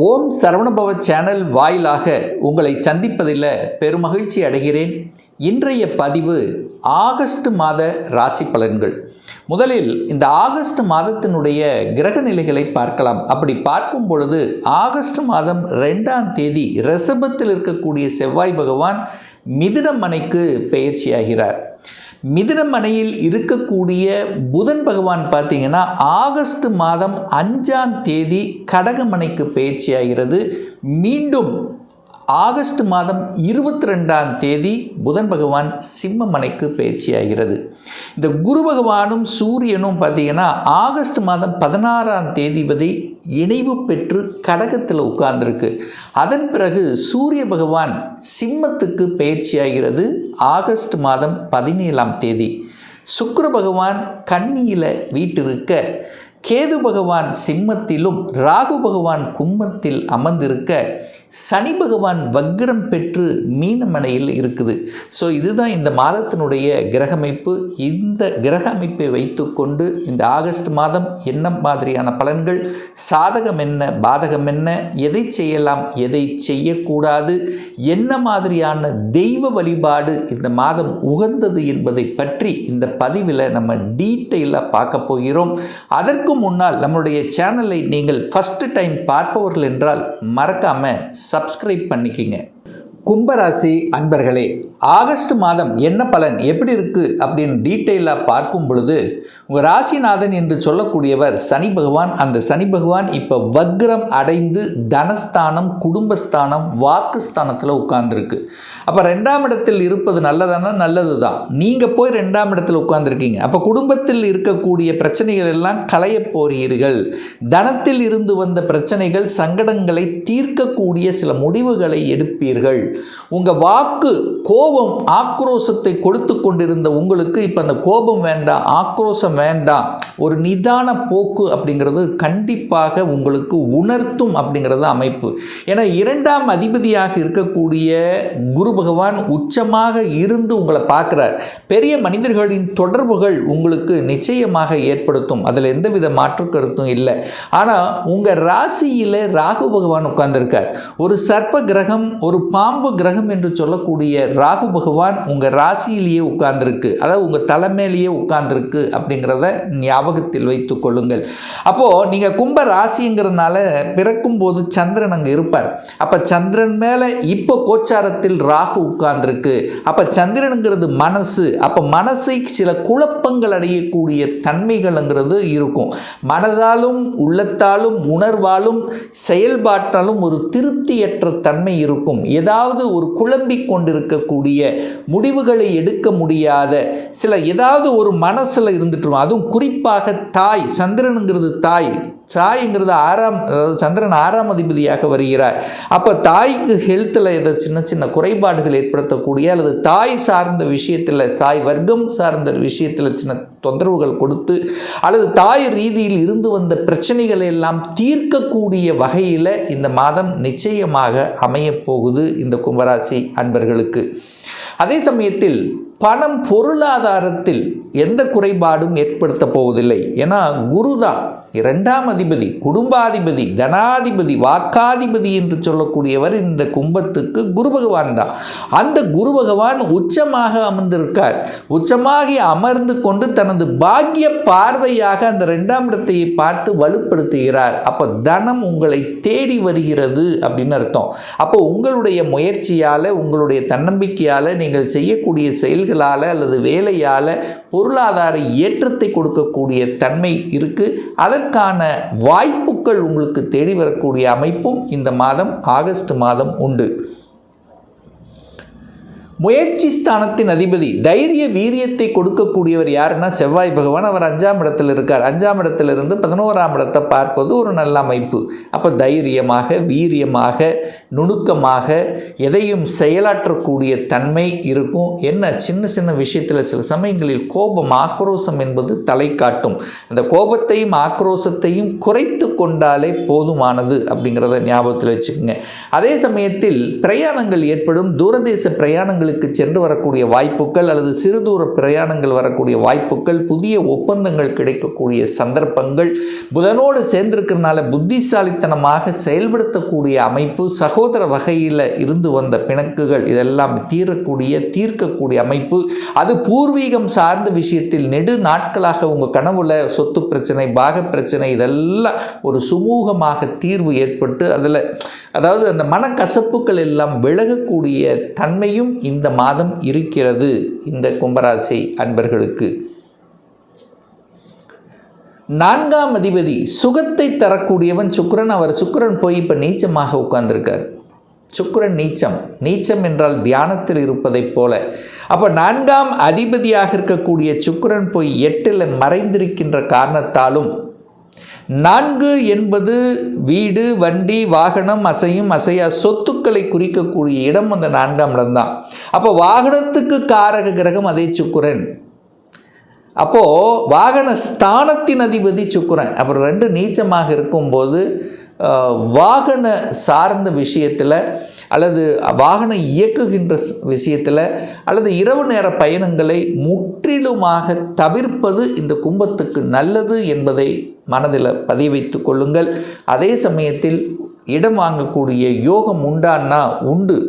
ஓம் Saravanabhava channel வாயிலாக உங்களை சந்திப்பதில் பெருமகிழ்ச்சி அடைகிறேன். இன்றைய பதிவு ஆகஸ்ட் மாத ராசி பலன்கள். முதலில் இந்த ஆகஸ்ட் மாதத்தினுடைய கிரக நிலைகளை பார்க்கலாம். அப்படி பார்க்கும் பொழுது ஆகஸ்ட் மாதம் 2ஆம் தேதி ரிஷபத்தில் இருக்கக்கூடிய செவ்வாய் பகவான் மிதுன மனைக்கு பெயர்ச்சியாகிறார். மிதுனமனையில் இருக்கக்கூடிய புதன் பகவான் பார்த்தீங்கன்னா ஆகஸ்ட் மாதம் 5ஆம் தேதி கடகமனைக்கு பயிற்சியாகிறது. மீண்டும் ஆகஸ்ட் மாதம் 22ஆம் தேதி புதன் பகவான் சிம்மமனைக்கு பயிற்சியாகிறது. இந்த குரு பகவானும் சூரியனும் பார்த்தீங்கன்னா ஆகஸ்ட் மாதம் 16ஆம் தேதி வரை இணைவு பெற்று கடகத்தில் உட்கார்ந்துருக்கு. அதன் பிறகு சூரிய பகவான் சிம்மத்துக்கு பயிற்சியாகிறது ஆகஸ்ட் மாதம் 17ஆம் தேதி. சுக்கிர பகவான் கன்னியில் வீட்டிருக்க, கேது பகவான் சிம்மத்திலும் ராகு பகவான் கும்பத்தில் அமர்ந்திருக்க, சனி பகவான் வக்ரம் பெற்று மீனமனையில் இருக்குது. ஸோ இதுதான் இந்த மாதத்தினுடைய கிரகமைப்பு. இந்த கிரக அமைப்பை வைத்து கொண்டு இந்த ஆகஸ்ட் மாதம் என்ன மாதிரியான பலன்கள், சாதகம் என்ன, பாதகம் என்ன, எதை செய்யலாம், எதை செய்யக்கூடாது, என்ன மாதிரியான தெய்வ வழிபாடு இந்த மாதம் உகந்தது என்பதை பற்றி இந்த பதிவில் நம்ம டீட்டெயிலாக பார்க்க போகிறோம். அதற்கு முன்னால் நம்முடைய சேனலை நீங்கள் ஃபர்ஸ்ட் டைம் பார்ப்பவர்கள் என்றால் மறக்காம சப்ஸ்கிரைப் பண்ணிக்கிங்க. கும்பராசி அன்பர்களே, ஆகஸ்ட் மாதம் என்ன பலன் எப்படி இருக்குது அப்படின்னு டீட்டெயிலாக பார்க்கும் பொழுது உங்கள் ராசிநாதன் என்று சொல்லக்கூடியவர் சனி பகவான். அந்த சனி பகவான் இப்போ வக்ரம் அடைந்து தனஸ்தானம், குடும்பஸ்தானம், வாக்குஸ்தானத்தில் உட்கார்ந்துருக்கு. அப்போ 2ஆம் இடத்தில் இருப்பது நல்லதானா? நல்லது தான். நீங்கள் போய் 2ஆம் இடத்தில் உட்கார்ந்துருக்கீங்க. அப்போ குடும்பத்தில் இருக்கக்கூடிய பிரச்சனைகள் எல்லாம் களைய போகிறீர்கள். தனத்தில் இருந்து வந்த பிரச்சனைகள், சங்கடங்களை தீர்க்கக்கூடிய சில முடிவுகளை எடுப்பீர்கள். உங்கள் வாக்கு, கோபம், ஆக்ரோஷத்தை கொடுத்து கொண்டிருந்த உங்களுக்கு இப்போ அந்த கோபம் வேண்டாம், ஆக்ரோஷம் வேண்டாம், ஒரு நிதான போக்கு அப்படிங்கிறது கண்டிப்பாக உங்களுக்கு உணர்த்தும் அப்படிங்கிறது அமைப்பு. ஏன்னா 2ஆம் அதிபதியாக இருக்கக்கூடிய குரு பகவான் உச்சமாக இருந்து உங்களை பார்க்குறார். பெரிய மனிதர்களின் தொடர்புகள் உங்களுக்கு நிச்சயமாக ஏற்படுத்தும், அதில் எந்தவித மாற்று கருத்தும் இல்லை. ஆனால் உங்கள் ராசியில் ராகு பகவான் உட்கார்ந்துருக்கார். ஒரு சர்ப்ப கிரகம், ஒரு பாம்பு கிரகம் என்று சொல்லக்கூடிய ராகு பகவான் உங்கள் ராசியிலேயே உட்கார்ந்துருக்கு, அதாவது உங்கள் தலைமையிலேயே உட்கார்ந்துருக்கு அப்படிங்கிறத ஞாபகத்தில் வைத்துக் கொள்ளுங்கள். அப்போது நீங்கள் கும்ப ராசிங்கிறதுனால பிறக்கும் போது சந்திரன் அங்கே இருப்பார். அப்போ சந்திரன் மேலே இப்போ கோச்சாரத்தில் ராகு உட்கார்ந்துருக்கு. அப்போ சந்திரனுங்கிறது மனசு. அப்போ மனசை சில குழப்பங்கள் அடையக்கூடிய தன்மைகள்ங்கிறது இருக்கும். மனதாலும் உள்ளத்தாலும் உணர்வாலும் செயல்பாட்டாலும் ஒரு திருப்தியற்ற தன்மை இருக்கும். ஏதாவது ஒரு குழம்பிக் கொண்டிருக்கக்கூடிய, முடிவுகளை எடுக்க முடியாத சில ஏதாவது ஒரு மனசில் இருந்துட்டு, அதுவும் குறிப்பாக தாய், சந்திரனுங்கிறது தாய்ங்கிறது அதாவது சந்திரன் 6ஆம் அதிபதியாக வருகிறார். அப்போ தாய்க்கு ஹெல்த்தில் ஏதோ சின்ன சின்ன குறைபாடுகள் ஏற்படுத்தக்கூடிய, அல்லது தாய் சார்ந்த விஷயத்தில், தாய் வர்க்கம் சார்ந்த விஷயத்தில் சின்ன தொந்தரவுகள் கொடுத்து, அல்லது தாய் ரீதியில் இருந்து வந்த பிரச்சனைகளை எல்லாம் தீர்க்கக்கூடிய வகையில் இந்த மாதம் நிச்சயமாக அமையப்போகுது இந்த கும்பராசி அன்பர்களுக்கு. அதே சமயத்தில் பணம், பொருளாதாரத்தில் எந்த குறைபாடும் ஏற்படுத்த போவதில்லை. ஏன்னா குரு தான் 2ஆம் அதிபதி, குடும்பாதிபதி, தனாதிபதி, வாக்காதிபதி என்று சொல்லக்கூடியவர் இந்த கும்பத்துக்கு குரு பகவான் தான். அந்த குரு பகவான் உச்சமாக அமர்ந்திருக்கார். உச்சமாகி அமர்ந்து கொண்டு தனது பாக்கிய பார்வையாக அந்த 2ஆம் இடத்தை பார்த்து வலுப்படுத்துகிறார். அப்போ தனம் உங்களை தேடி வருகிறது அப்படின்னு அர்த்தம். அப்போ உங்களுடைய முயற்சியால், உங்களுடைய தன்னம்பிக்கையால், நீங்கள் செய்யக்கூடிய செயல்களால் அல்லது வேலையால் பொருளாதார ஏற்றத்தை கொடுக்கக்கூடிய தன்மை இருக்கு. அதற்கான வாய்ப்புகள் உங்களுக்கு தேடி வரக்கூடிய அமைப்பும் இந்த மாதம் ஆகஸ்ட் மாதம் உண்டு. முயற்சி ஸ்தானத்தின் அதிபதி, தைரிய வீரியத்தை கொடுக்கக்கூடியவர் யாருன்னா செவ்வாய் பகவான். அவர் 5ஆம் இடத்தில் இருக்கார். 5ஆம் இடத்திலிருந்து 11ஆம் இடத்தை பார்ப்பது ஒரு நல்ல அமைப்பு. அப்போ தைரியமாக, வீரியமாக, நுணுக்கமாக எதையும் செயலாற்றக்கூடிய தன்மை இருக்கும். என்ன, சின்ன சின்ன விஷயத்தில் சில சமயங்களில் கோபம், ஆக்ரோஷம் என்பது தலை காட்டும். அந்த கோபத்தையும் ஆக்ரோஷத்தையும் குறைத்து கொண்டாலே போதுமானது அப்படிங்கிறத ஞாபகத்தில் வச்சுக்கோங்க. அதே சமயத்தில் பிரயாணங்கள் ஏற்படும். தூரதேச பிரயாணங்கள் பிரயாணங்களுக்கு சென்று வரக்கூடிய வாய்ப்புகள் அல்லது சிறு தூர பிரயாணங்கள் வரக்கூடிய வாய்ப்புகள், புதிய ஒப்பந்தங்கள் கிடைக்கக்கூடிய சந்தர்ப்பங்கள், புதனோடு சேர்ந்திருக்கிறதுனால புத்திசாலித்தனமாக செயல்படுத்தக்கூடிய அமைப்பு, சகோதர வகையில் இருந்து வந்த பிணக்குகள் இதெல்லாம் தீர்க்கக்கூடிய அமைப்பு, அது பூர்வீகம் சார்ந்த விஷயத்தில் நெடு நாட்களாக உங்கள் கனவுல சொத்து பிரச்சனை, பாக பிரச்சனை இதெல்லாம் ஒரு சுமூகமாக தீர்வு ஏற்பட்டு அதாவது அந்த மனக்கசப்புகள் எல்லாம் விலகக்கூடிய தன்மையும் இந்த மாதம் இருக்கிறது இந்த கும்பராசி அன்பர்களுக்கு. 4ஆம் அதிபதி சுகத்தை தரக்கூடியவன் சுக்கிரன். அவர் சுக்கிரன் போய் இப்போ நீச்சமாக உட்கார்ந்திருக்கார். சுக்கிரன் நீச்சம் என்றால் தியானத்தில் இருப்பதைப் போல. அப்போ 4ஆம் அதிபதியாக இருக்கக்கூடிய சுக்கிரன் போய் 8ல் மறைந்திருக்கின்ற காரணத்தாலும் 4 என்பது வீடு, வண்டி, வாகனம், அசையா சொத்துக்களை குறிக்கக்கூடிய இடம் அந்த 4ஆம் இடம்தான். அப்போ வாகனத்துக்கு காரக கிரகம் அதே சுக்கிரன். அப்போது வாகன ஸ்தானத்தின் அதிபதி சுக்கிரன். அப்புறம் 2 நீச்சமாக இருக்கும்போது வாகன சார்ந்த விஷயத்தில் அல்லது வாகனம் இயக்குகின்ற விஷயத்தில் அல்லது இரவு நேர பயணங்களை முற்றிலுமாக தவிர்ப்பது இந்த கும்பத்துக்கு நல்லது என்பதை மனதில் பதிய வைத்து கொள்ளுங்கள். அதே சமயத்தில் இடம் வாங்கக்கூடிய யோகம் உண்டான்னா உண்டு.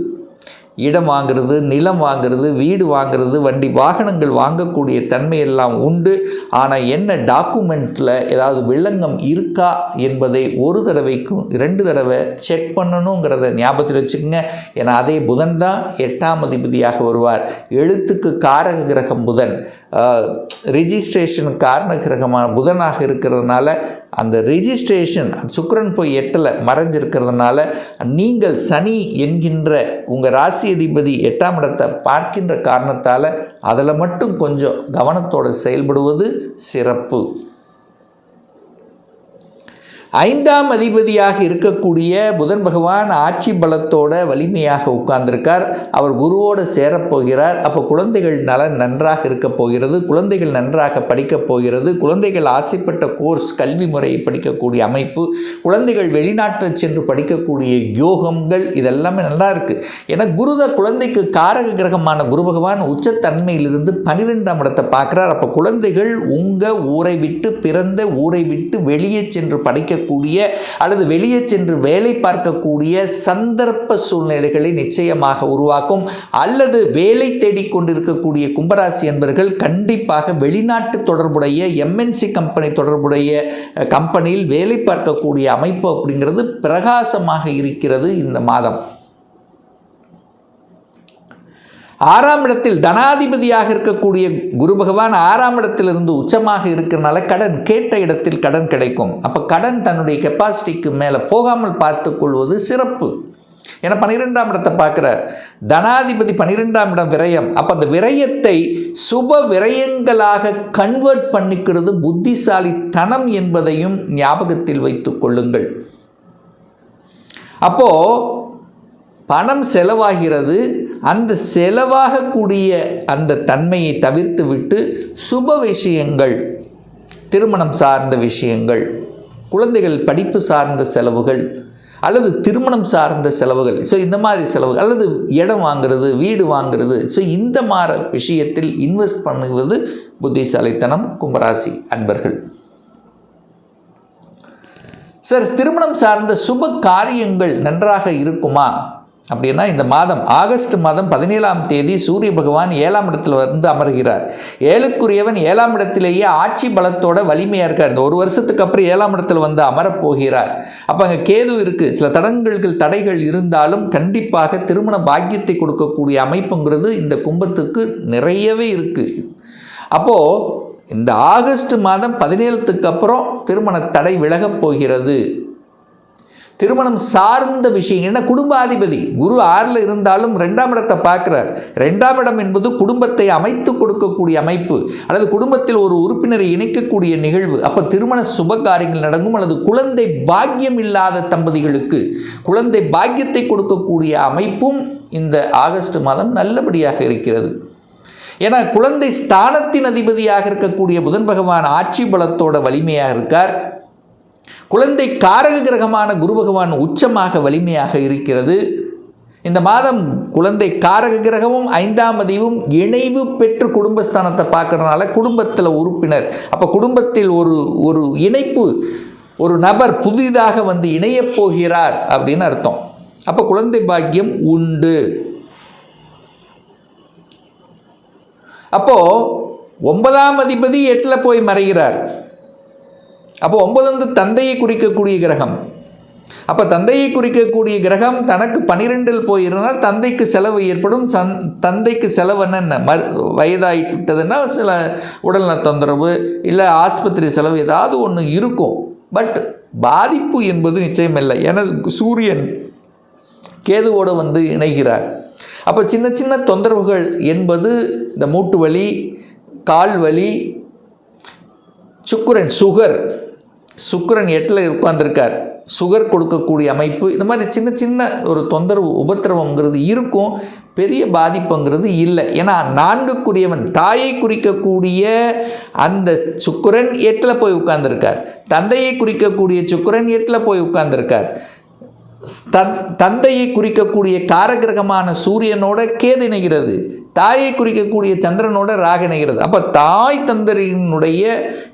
இடம் வாங்கிறது, நிலம் வாங்கிறது, வீடு வாங்கிறது, வண்டி வாகனங்கள் வாங்கக்கூடிய தன்மையெல்லாம் உண்டு. ஆனால் என்ன டாக்குமெண்ட்டில் ஏதாவது வில்லங்கம் இருக்கா என்பதை ஒரு தடவைக்கும் 2 தடவை செக் பண்ணணுங்கிறத ஞாபகத்தில் வச்சுக்கோங்க. ஏன்னா அதே புதன் தான் 8ஆம் அதிபதியாக வருவார். எழுத்துக்கு காரக கிரகம் புதன், ரிஜிஸ்ட்ரேஷன் காரண கிரகமான புதனாக இருக்கிறதுனால அந்த ரிஜிஸ்ட்ரேஷன் சுக்கிரன் போய் 8ல் மறைஞ்சிருக்கிறதுனால நீங்கள் சனி என்கின்ற உங்கள் ராசி அதிபதி 8ஆம் இடத்தை பார்க்கின்ற காரணத்தால் அதில் மட்டும் கொஞ்சம் கவனத்தோடு செயல்படுவது சிறப்பு. 5ஆம் அதிபதியாக இருக்கக்கூடிய புதன் பகவான் ஆட்சி பலத்தோட வலிமையாக உட்கார்ந்திருக்கார். அவர் குருவோடு சேரப்போகிறார். அப்போ குழந்தைகள் நலன் நன்றாக இருக்க போகிறது, குழந்தைகள் நன்றாக படிக்கப் போகிறது, குழந்தைகள் ஆசைப்பட்ட கோர்ஸ் கல்வி முறையை படிக்கக்கூடிய அமைப்பு, குழந்தைகள் வெளிநாட்டில் சென்று படிக்கக்கூடிய யோகங்கள் இதெல்லாமே நல்லா இருக்குது. ஏன்னா குழந்தைக்கு காரக கிரகமான குரு பகவான் உச்சத்தன்மையிலிருந்து 12ஆம் இடத்தை பார்க்குறார். அப்போ குழந்தைகள் உங்கள் ஊரை விட்டு, பிறந்த ஊரை விட்டு வெளியே சென்று படிக்க அல்லது வெளியே சென்று வேலை பார்க்கக்கூடிய சந்தர்ப்ப சூழ்நிலைகளை நிச்சயமாக உருவாக்கும். அல்லது வேலை தேடிக்கொண்டிருக்கக்கூடிய கும்பராசி என்பவர்கள் கண்டிப்பாக வெளிநாட்டு தொடர்புடைய MNC கம்பெனி தொடர்புடைய கம்பெனியில் வேலை பார்க்கக்கூடிய அமைப்பு அப்படிங்கிறது பிரகாசமாக இருக்கிறது இந்த மாதம். 6ஆம் இடத்தில் தனாதிபதியாக இருக்கக்கூடிய குரு பகவான் 6ஆம் இடத்திலிருந்து உச்சமாக இருக்கிறனால கடன் கேட்ட இடத்தில் கடன் கிடைக்கும். அப்போ கடன் தன்னுடைய கெப்பாசிட்டிக்கு மேலே போகாமல் பார்த்து கொள்வது சிறப்பு. ஏன்னா 12ஆம் இடத்தை பார்க்குறார். தனாதிபதி 12ஆம் இடம் விரயம். அப்போ அந்த விரயத்தை சுப விரயங்களாக கன்வெர்ட் பண்ணிக்கிறது புத்திசாலித்தனம் என்பதையும் ஞாபகத்தில் வைத்துக் கொள்ளுங்கள். அப்போது பணம் செலவாகிறது. அந்த செலவாகக்கூடிய அந்த தன்மையை தவிர்த்து விட்டு சுப விஷயங்கள், திருமணம் சார்ந்த விஷயங்கள், குழந்தைகள் படிப்பு சார்ந்த செலவுகள் அல்லது திருமணம் சார்ந்த செலவுகள், இந்த மாதிரி செலவுகள் அல்லது இடம் வாங்கிறது, வீடு வாங்கிறது, இந்த மாதிரி விஷயத்தில் இன்வெஸ்ட் பண்ணுவது புத்திசாலித்தனம் கும்பராசி அன்பர்கள். திருமணம் சார்ந்த சுப காரியங்கள் நன்றாக இருக்குமா அப்படின்னா இந்த மாதம் ஆகஸ்ட் மாதம் 17ஆம் தேதி சூரிய பகவான் 7ஆம் இடத்துல வந்து அமர்கிறார். 7க்குரியவன் 7ஆம் இடத்திலேயே ஆட்சி பலத்தோட வலிமையாக இருக்கார். இந்த 1 வருஷத்துக்கு அப்புறம் 7ஆம் இடத்துல வந்து அமரப்போகிறார். அப்போ அங்கே கேது இருக்குது. சில தடைகள் இருந்தாலும் கண்டிப்பாக திருமண பாக்கியத்தை கொடுக்கக்கூடிய அமைப்புங்கிறது இந்த கும்பத்துக்கு நிறையவே இருக்குது. அப்போது இந்த ஆகஸ்ட் மாதம் 17க்கு அப்புறம் திருமண தடை விலகப் போகிறது. திருமணம் சார்ந்த விஷயம் என்ன, குடும்பாதிபதி குரு 6ல் இருந்தாலும் 2ஆம் இடத்தை பார்க்கிறார். 2ஆம் இடம் என்பது குடும்பத்தை அமைத்து கொடுக்கக்கூடிய அமைப்பு அல்லது குடும்பத்தில் ஒரு உறுப்பினரை இணைக்கக்கூடிய நிகழ்வு. அப்போ திருமண சுப காரியங்கள் நடக்கும். அல்லது குழந்தை பாக்கியம் இல்லாத தம்பதிகளுக்கு குழந்தை பாக்கியத்தை கொடுக்கக்கூடிய அமைப்பும் இந்த ஆகஸ்ட் மாதம் நல்லபடியாக இருக்கிறது. ஏன்னா குழந்தை ஸ்தானத்தின் அதிபதியாக இருக்கக்கூடிய புதன் பகவான் ஆட்சி பலத்தோட வலிமையாக இருக்கார். குழந்தை காரக கிரகமான குரு பகவான் உச்சமாக வலிமையாக இருக்கிறது. இந்த மாதம் குழந்தை காரக கிரகமும் 5ஆம் அதிபதியும் இணைவு பெற்று குடும்பஸ்தானத்தை பார்க்கறதுனால குடும்பத்தில் உறுப்பினர், அப்போ குடும்பத்தில் ஒரு இணைப்பு, ஒரு நபர் புதிதாக வந்து இணையப் போகிறார் அப்படின்னு அர்த்தம். அப்போ குழந்தை பாக்கியம் உண்டு. அப்போ 9ஆம் அதிபதி 8ல் போய் மறைகிறார். அப்போ 9 வந்து தந்தையை குறிக்கக்கூடிய கிரகம். அப்போ தந்தையை குறிக்கக்கூடிய கிரகம் தனக்கு 12ல் போயிருந்தால் தந்தைக்கு செலவு ஏற்படும். தந்தைக்கு செலவு என்ன, வயதாகிட்டதுன்னா சில உடல்நல தொந்தரவு இல்லை ஆஸ்பத்திரி செலவு ஏதாவது ஒன்று இருக்கும். பட் பாதிப்பு என்பது நிச்சயம் இல்லை. ஏன்னா சூரியன் கேதுவோடு வந்து இணைகிறார். அப்போ சின்ன சின்ன தொந்தரவுகள் என்பது இந்த மூட்டு வலி, கால் வலி, சுக்கிரன் 8ல் உட்கார்ந்திருக்கார், சுகர் கொடுக்கக்கூடிய அமைப்பு, இந்த மாதிரி சின்ன சின்ன ஒரு தொந்தரவு உபத்திரவங்கிறது இருக்கும். பெரிய பாதிப்புங்கிறது இல்லை. ஏன்னா 4க்குரியவன் தாயை குறிக்கக்கூடிய அந்த சுக்கிரன் 8ல் போய் உட்கார்ந்திருக்கார். தந்தையை குறிக்கக்கூடிய சுக்கிரன் 8ல் போய் உட்கார்ந்திருக்கார். தந்தையை குறிக்கக்கூடிய காரகிரகமான சூரியனோட கேது இணைகிறது. தாயை குறிக்கக்கூடிய சந்திரனோட ராகு இணைகிறது. அப்போ தாய் தந்தையினுடைய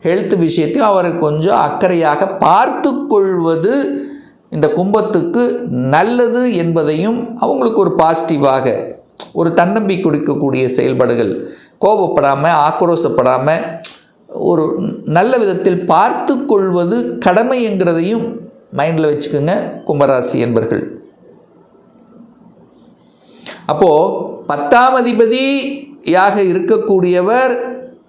ஹெல்த் விஷயத்தையும் அவரை கொஞ்சம் அக்கறையாக பார்த்து கொள்வது இந்த கும்பத்துக்கு நல்லது என்பதையும் அவங்களுக்கு ஒரு பாசிட்டிவாக, ஒரு தன்னம்பிக்கை கொடுக்கக்கூடிய செயல்பாடுகள், கோபப்படாமல் ஆக்ரோஷப்படாமல் ஒரு நல்ல விதத்தில் பார்த்து கொள்வது கடமை என்கிறதையும் மைண்டில் வச்சுக்கோங்க கும்பராசி என்பர்கள். அப்போது 10ஆம் அதிபதியாக இருக்கக்கூடியவர்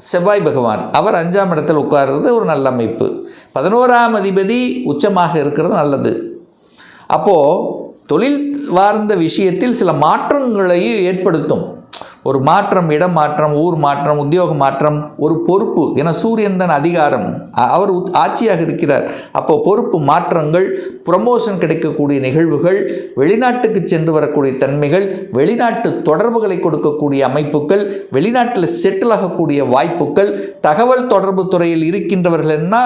செவ்வாய் பகவான், அவர் 5ஆம் இடத்தில் உட்கார்றது ஒரு நல்ல அமைப்பு. 11ஆம் அதிபதி உச்சமாக இருக்கிறது நல்லது. அப்போது தொழில் வார்ந்த விஷயத்தில் சில மாற்றங்களையும் ஏற்படுத்தும். ஒரு மாற்றம், இடம் மாற்றம், ஊர் மாற்றம், உத்தியோக மாற்றம், ஒரு பொறுப்பு. ஏன்னா சூரியன் தான் அதிகாரம், அவர் ஆட்சியாக இருக்கிறார். அப்போ பொறுப்பு மாற்றங்கள், ப்ரமோஷன் கிடைக்கக்கூடிய நிகழ்வுகள், வெளிநாட்டுக்கு சென்று வரக்கூடிய தன்மைகள், வெளிநாட்டு தொடர்புகளை கொடுக்கக்கூடிய அமைப்புகள், வெளிநாட்டில் செட்டில் ஆகக்கூடிய வாய்ப்புகள், தகவல் தொடர்பு துறையில் இருக்கின்றவர்கள்னா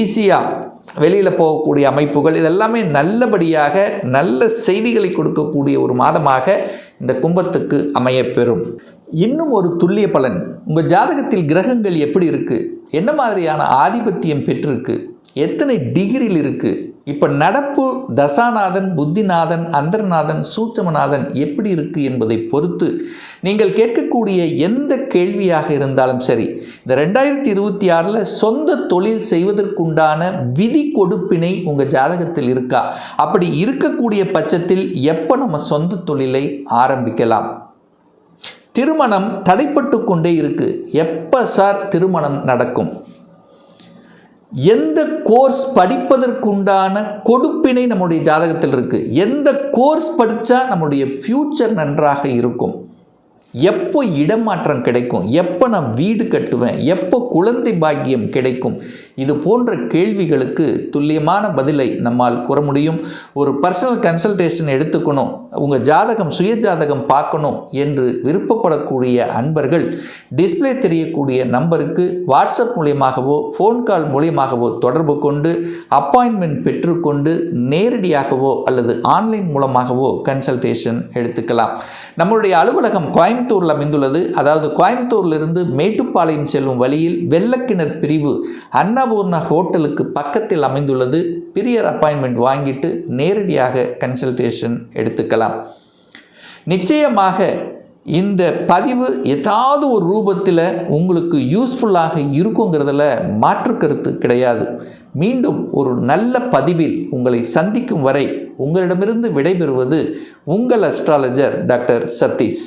ஈஸியாக வெளியில் போகக்கூடிய அமைப்புகள், இதெல்லாமே நல்லபடியாக நல்ல செய்திகளை கொடுக்கக்கூடிய ஒரு மாதமாக இந்த கும்பத்துக்கு அமையப்பெறும். இன்னும் ஒரு துல்லிய பலன், உங்கள் ஜாதகத்தில் கிரகங்கள் எப்படி இருக்குது, என்ன மாதிரியான ஆதிபத்தியம் பெற்றிருக்கு, எத்தனை டிகிரியில் இருக்குது, இப்போ நடப்பு தசாநாதன், புத்திநாதன், அந்தர்நாதன், சூட்சமநாதன் எப்படி இருக்குது என்பதை பொறுத்து நீங்கள் கேட்கக்கூடிய எந்த கேள்வியாக இருந்தாலும் சரி, இந்த 2026 சொந்த தொழில் செய்வதற்குண்டான விதி கொடுப்பினை உங்கள் ஜாதகத்தில் இருக்கா, அப்படி இருக்கக்கூடிய பட்சத்தில் எப்போ நம்ம சொந்த தொழிலை ஆரம்பிக்கலாம், திருமணம் தடைப்பட்டு கொண்டே இருக்கு, எப்போ சார் திருமணம் நடக்கும், எந்த கோர்ஸ் படிப்பதற்குண்டான கொடுப்பினை நம்முடைய ஜாதகத்தில் இருக்குது, எந்த கோர்ஸ் படித்தா நம்முடைய ஃப்யூச்சர் நன்றாக இருக்கும், எப்போ இடமாற்றம் கிடைக்கும், எப்போ நான் வீடு கட்டுவேன், எப்போ குழந்தை பாக்கியம் கிடைக்கும், இது போன்ற கேள்விகளுக்கு துல்லியமான பதிலை நம்மால் கூற முடியும். ஒரு பர்சனல் கன்சல்டேஷன் எடுத்துக்கணும், உங்கள் ஜாதகம் சுய ஜாதகம் பார்க்கணும் என்று விருப்பப்படக்கூடிய அன்பர்கள் டிஸ்பிளே தெரியக்கூடிய நம்பருக்கு வாட்ஸ்அப் மூலியமாகவோ ஃபோன் கால் மூலியமாகவோ தொடர்பு கொண்டு அப்பாயின்மெண்ட் பெற்றுக்கொண்டு நேரடியாகவோ அல்லது ஆன்லைன் மூலமாகவோ கன்சல்டேஷன் எடுத்துக்கலாம். நம்மளுடைய அலுவலகம் கோயம்புத்தூரில் அமைந்துள்ளது. அதாவது கோயம்புத்தூரிலிருந்து மேட்டுப்பாளையம் செல்லும் வழியில் வெள்ளக்கிணர் பிரிவு அன்னபூர்ணா ஹோட்டலுக்கு பக்கத்தில் அமைந்துள்ளது. பிரியர் அப்பாயின்மெண்ட் வாங்கிட்டு நேரடியாக கன்சல்டேஷன் எடுத்துக்கலாம். நிச்சயமாக இந்த பதிவு ஏதாவது ஒரு ரூபத்தில் உங்களுக்கு யூஸ்ஃபுல்லாக இருக்குங்கிறதுல மாற்று கருத்து கிடையாது. மீண்டும் ஒரு நல்ல பதிவில் உங்களை சந்திக்கும் வரை உங்களிடமிருந்து விடைபெறுவது உங்கள் அஸ்ட்ராலஜர் டாக்டர் சதீஷ்.